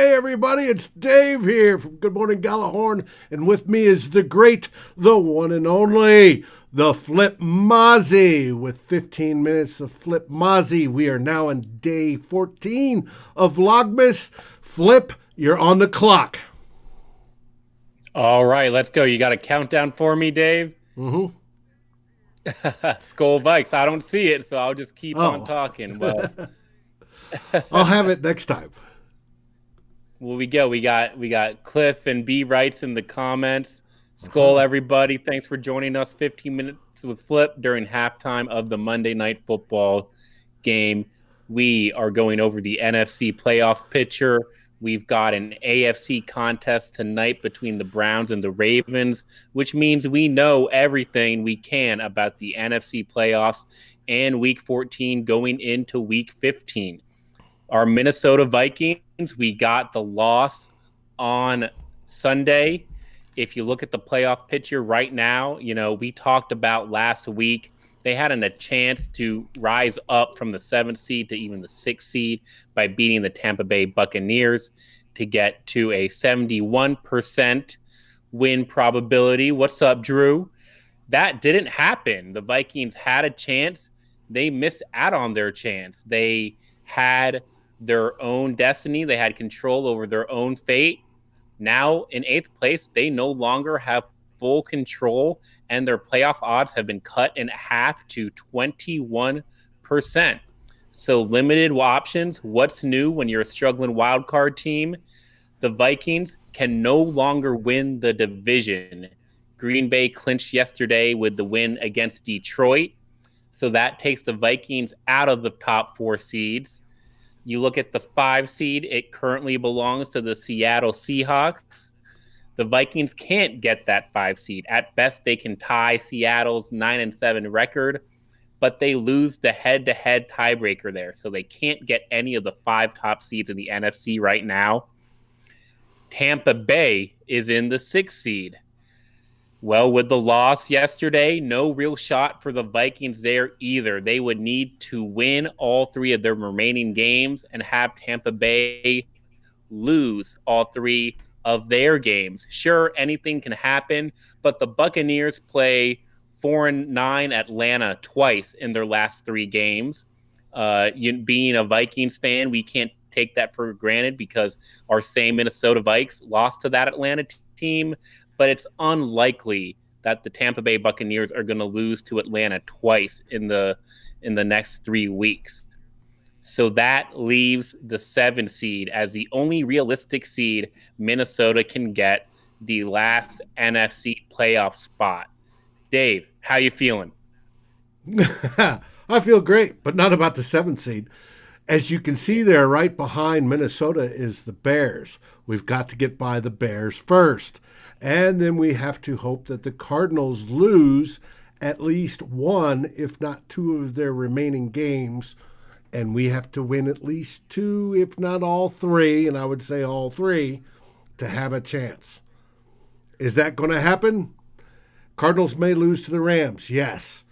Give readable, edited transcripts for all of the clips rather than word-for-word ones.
Hey everybody, it's Dave here from Good Morning Gallahorn, and with me is the great, the one and only, the Flipmazzi. With 15 minutes of Flipmazzi, we are now on day 14 of Vlogmas. Flip, you're on the clock. All right, let's go. You got a countdown for me, Dave? Mm-hmm. Skull Vikes. I don't see it, so I'll just keep on Oh, talking. Well, I'll have it next time. well, we go. We got Cliff and B writes in the comments. Skull, Uh-huh. everybody. Thanks for joining us. 15 minutes with Flip during halftime of the Monday Night Football game. We are going over the NFC Playoff Picture. We've got an AFC contest tonight between the Browns and the Ravens, which means we know everything we can about the NFC playoffs and Week 14 going into Week 15. Our Minnesota Vikings, we got the loss on Sunday. If you look at the playoff picture right now, we talked about last week, they had a chance to rise up from the 7th seed to even the 6th seed by beating the Tampa Bay Buccaneers to get to a 71% win probability. What's up, Drew? That didn't happen. The Vikings had a chance. They missed out on their chance. They had their own destiny. They had control over their own fate. Now in 8th place, they no longer have full control, and their playoff odds have been cut in half to 21%. So limited options. What's new when you're a struggling wild card team? The Vikings can no longer win the division. Green Bay clinched yesterday with the win against Detroit. So that takes the Vikings out of the top 4 seeds. You look at the 5 seed, it currently belongs to the Seattle Seahawks. The Vikings can't get that 5 seed. At best, they can tie Seattle's 9-7 record, but they lose the head-to-head tiebreaker there. So they can't get any of the 5 top seeds in the NFC right now. Tampa Bay is in the 6th seed. Well, with the loss yesterday, no real shot for the Vikings there either. They would need to win all 3 of their remaining games and have Tampa Bay lose all 3 of their games. Sure, anything can happen, but the Buccaneers play 4-9 Atlanta twice in their last 3 games. Being a Vikings fan, we can't take that for granted because our same Minnesota Vikes lost to that Atlanta team, but it's unlikely that the Tampa Bay Buccaneers are going to lose to Atlanta twice in the next 3 weeks. So that leaves the 7 seed as the only realistic seed Minnesota can get, the last NFC playoff spot. Dave, how you feeling? I feel great, but not about the 7th seed. As you can see there, right behind Minnesota is the Bears. We've got to get by the Bears first. And then we have to hope that the Cardinals lose at least 1, if not 2 of their remaining games. And we have to win at least 2, if not all 3, and I would say all 3, to have a chance. Is that going to happen? Cardinals may lose to the Rams, yes.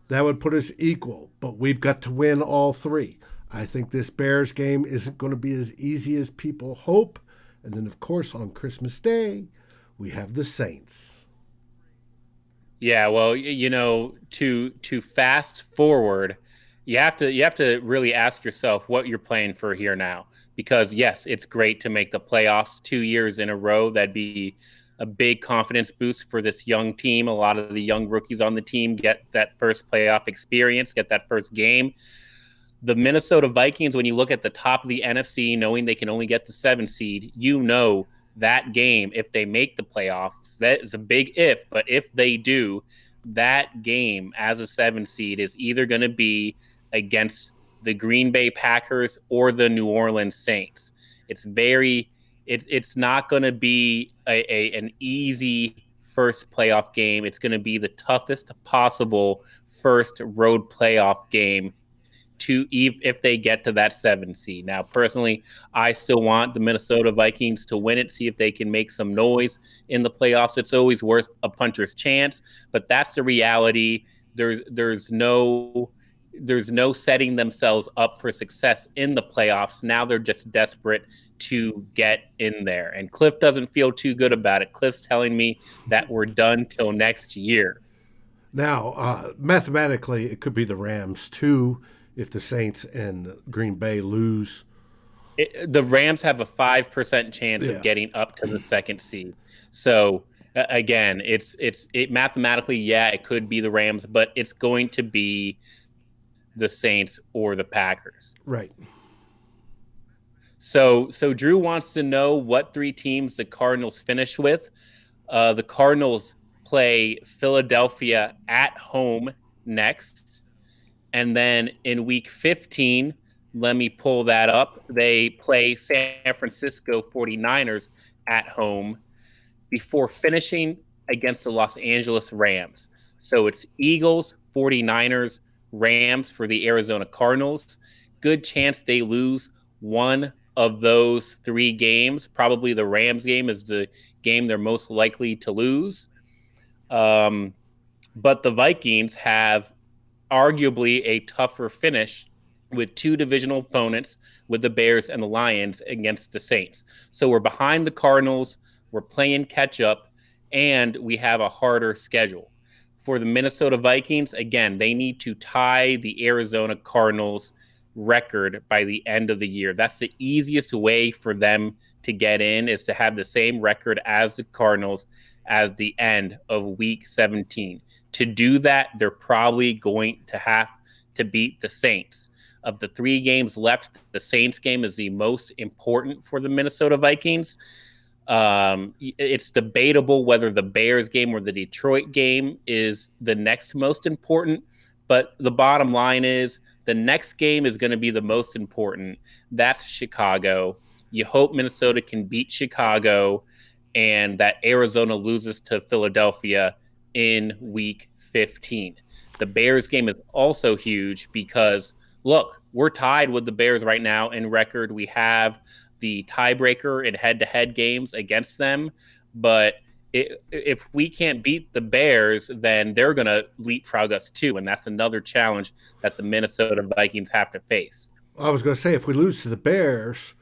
That would put us equal, but we've got to win all 3. I think this Bears game isn't going to be as easy as people hope. And then, of course, on Christmas Day, we have the Saints. Yeah, well, to fast forward, you have to really ask yourself what you're playing for here now. Because yes, it's great to make the playoffs 2 years in a row. That'd be a big confidence boost for this young team. A lot of the young rookies on the team get that first playoff experience, get that first game. The Minnesota Vikings, when you look at the top of the NFC, knowing they can only get the 7 seed, that game, if they make the playoffs, that is a big if, but if they do, that game as a 7 seed is either going to be against the Green Bay Packers or the New Orleans Saints. It's not going to be an easy first playoff game. It's going to be the toughest possible first road playoff game if they get to that 7 seed. Now, personally, I still want the Minnesota Vikings to win it, see if they can make some noise in the playoffs. It's always worth a puncher's chance, but that's the reality. There's no there's no setting themselves up for success in the playoffs. Now they're just desperate to get in there. And Cliff doesn't feel too good about it. Cliff's telling me that we're done till next year. Now, mathematically, it could be the Rams too if the Saints and Green Bay lose. The Rams have a 5% chance Yeah. of getting up to the second seed. So again, it mathematically, yeah, it could be the Rams, but it's going to be the Saints or the Packers. Right. So Drew wants to know what three teams the Cardinals finish with. The Cardinals play Philadelphia at home next. And then in week 15, let me pull that up. They play San Francisco 49ers at home before finishing against the Los Angeles Rams. So it's Eagles, 49ers, Rams for the Arizona Cardinals. Good chance they lose one of those three games. Probably the Rams game is the game they're most likely to lose. But the Vikings have arguably a tougher finish with two divisional opponents, with the Bears and the Lions, against the Saints. So we're behind the Cardinals, we're playing catch up, and we have a harder schedule. For the Minnesota Vikings, again, they need to tie the Arizona Cardinals record by the end of the year. That's the easiest way for them to get in, is to have the same record as the Cardinals as the end of week 17. To do that, they're probably going to have to beat the Saints. Of the three games left, the Saints game is the most important for the Minnesota Vikings. It's debatable whether the Bears game or the Detroit game is the next most important, but the bottom line is the next game is going to be the most important. That's Chicago. You hope Minnesota can beat Chicago and that Arizona loses to Philadelphia in week 15. The Bears game is also huge because, look, we're tied with the Bears right now in record. We have the tiebreaker in head-to-head games against them, but if we can't beat the Bears, then they're going to leapfrog us too, and that's another challenge that the Minnesota Vikings have to face. I was going to say, if we lose to the Bears,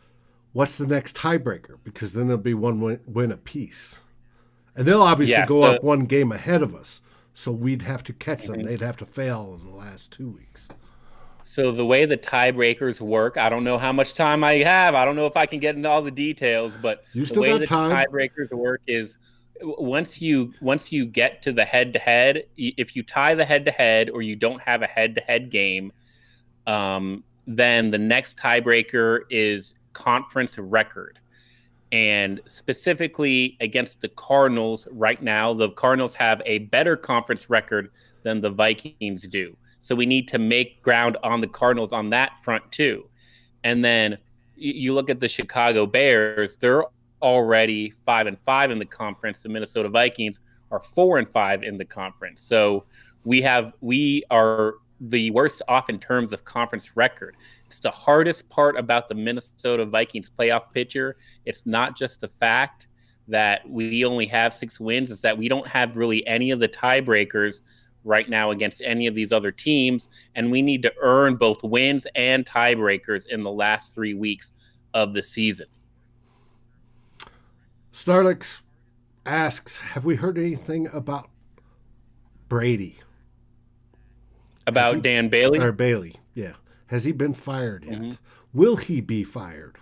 what's the next tiebreaker? Because then there'll be one win apiece. And they'll obviously go up one game ahead of us, so we'd have to catch them. They'd have to fail in the last 2 weeks. So the way the tiebreakers work, I don't know how much time I have. I don't know if I can get into all the details, but the way the tiebreakers work is once you get to the head-to-head, if you tie the head-to-head or you don't have a head-to-head game, then the next tiebreaker is conference record. And specifically against the Cardinals right now, the Cardinals have a better conference record than the Vikings do. So we need to make ground on the Cardinals on that front too. And then you look at the Chicago Bears, they're already 5-5 in the conference. The Minnesota Vikings are 4-5 in the conference. So we are the worst off in terms of conference record. It's the hardest part about the Minnesota Vikings playoff picture. It's not just the fact that we only have 6 wins, it's that we don't have really any of the tiebreakers right now against any of these other teams, and we need to earn both wins and tiebreakers in the last 3 weeks of the season. Snarlix asks, have we heard anything about Brady? About Dan Bailey? Or Bailey, yeah. Has he been fired yet? Mm-hmm. Will he be fired?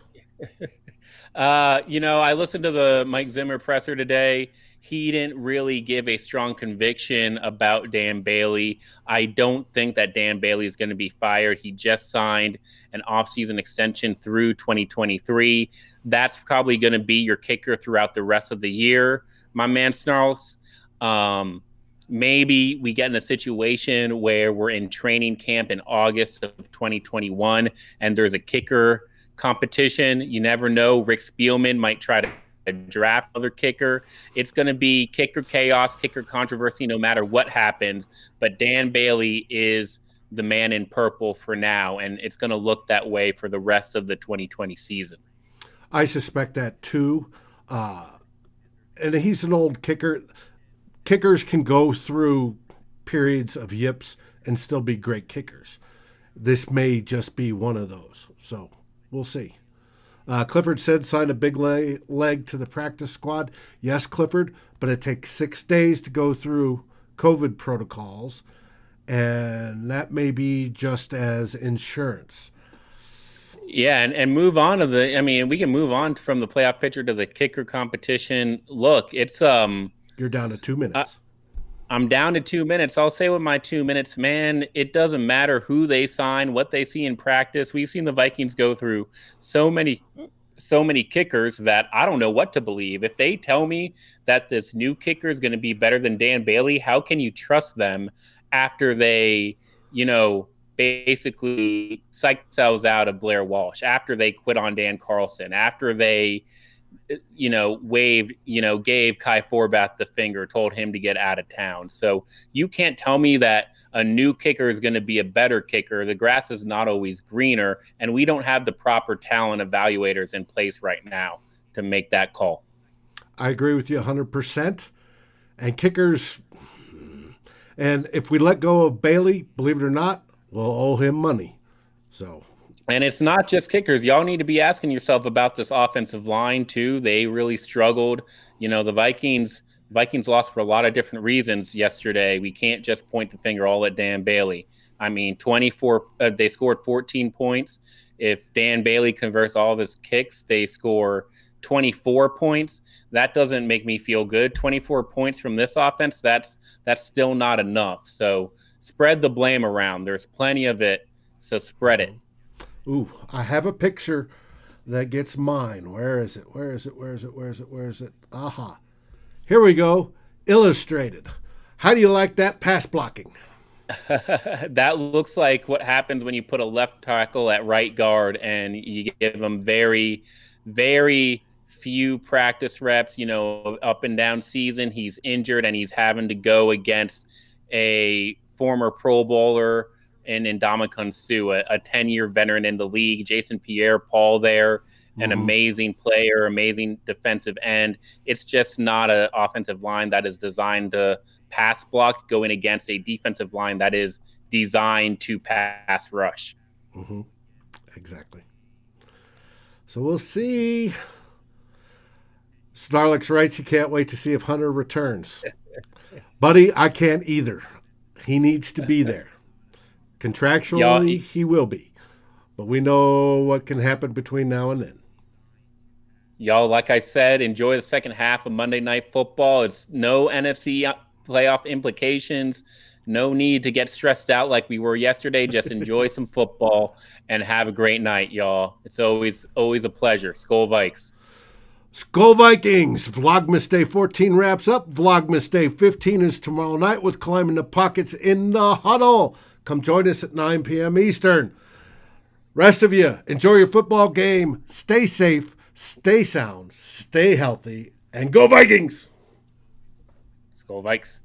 I listened to the Mike Zimmer presser today. He didn't really give a strong conviction about Dan Bailey. I don't think that Dan Bailey is going to be fired. He just signed an offseason extension through 2023. That's probably going to be your kicker throughout the rest of the year, my man Snarls. Maybe we get in a situation where we're in training camp in August of 2021 and there's a kicker competition. You never know. Rick Spielman might try to draft another kicker. It's going to be kicker chaos, kicker controversy, no matter what happens. But Dan Bailey is the man in purple for now, and it's going to look that way for the rest of the 2020 season. I suspect that too. And he's an old kicker. Kickers can go through periods of yips and still be great kickers. this may just be one of those. So we'll see. Clifford said signed a big leg to the practice squad. Yes, Clifford, but it takes 6 days to go through COVID protocols, and that may be just as insurance. Yeah, and move on to we can move on from the playoff picture to the kicker competition. Look, it's You're down to 2 minutes. I'm down to 2 minutes. I'll say with my 2 minutes, man, it doesn't matter who they sign, what they see in practice. We've seen the Vikings go through so many kickers that I don't know what to believe. If they tell me that this new kicker is going to be better than Dan Bailey, how can you trust them after they, basically psych themselves out of Blair Walsh, after they quit on Dan Carlson, after they gave Kai Forbath the finger, told him to get out of town. So you can't tell me that a new kicker is going to be a better kicker. The grass is not always greener, and we don't have the proper talent evaluators in place right now to make that call. I agree with you 100%. And kickers, and if we let go of Bailey, believe it or not, we'll owe him money. And it's not just kickers. Y'all need to be asking yourself about this offensive line too. They really struggled. The Vikings lost for a lot of different reasons yesterday. We can't just point the finger all at Dan Bailey. 24. They scored 14 points. If Dan Bailey converts all of his kicks, they score 24 points. That doesn't make me feel good. 24 points from this offense, that's still not enough. So spread the blame around. There's plenty of it, so spread it. Ooh, I have a picture that gets mine. Where is it? Aha. Here we go. Illustrated. How do you like that pass blocking? That looks like what happens when you put a left tackle at right guard and you give him very, very few practice reps, up and down season. He's injured and he's having to go against a former Pro Bowler and Ndamukong Suh, a 10-year veteran in the league. Jason Pierre-Paul there, an amazing player, amazing defensive end. It's just not an offensive line that is designed to pass block going against a defensive line that is designed to pass rush. Mm-hmm. Exactly. So we'll see. Snarlex writes he can't wait to see if Hunter returns. Buddy, I can't either. He needs to be there. Contractually, he will be. But we know what can happen between now and then. Y'all, like I said, enjoy the second half of Monday Night Football. It's no NFC playoff implications. No need to get stressed out like we were yesterday. Just enjoy some football and have a great night, y'all. It's always a pleasure. Skol Vikes. Skol Vikings! Vlogmas Day 14 wraps up. Vlogmas Day 15 is tomorrow night with Climbing the Pockets in the Huddle. Come join us at 9 p.m. Eastern. Rest of you, enjoy your football game. Stay safe, stay sound, stay healthy, and go Vikings! Skol Vikes.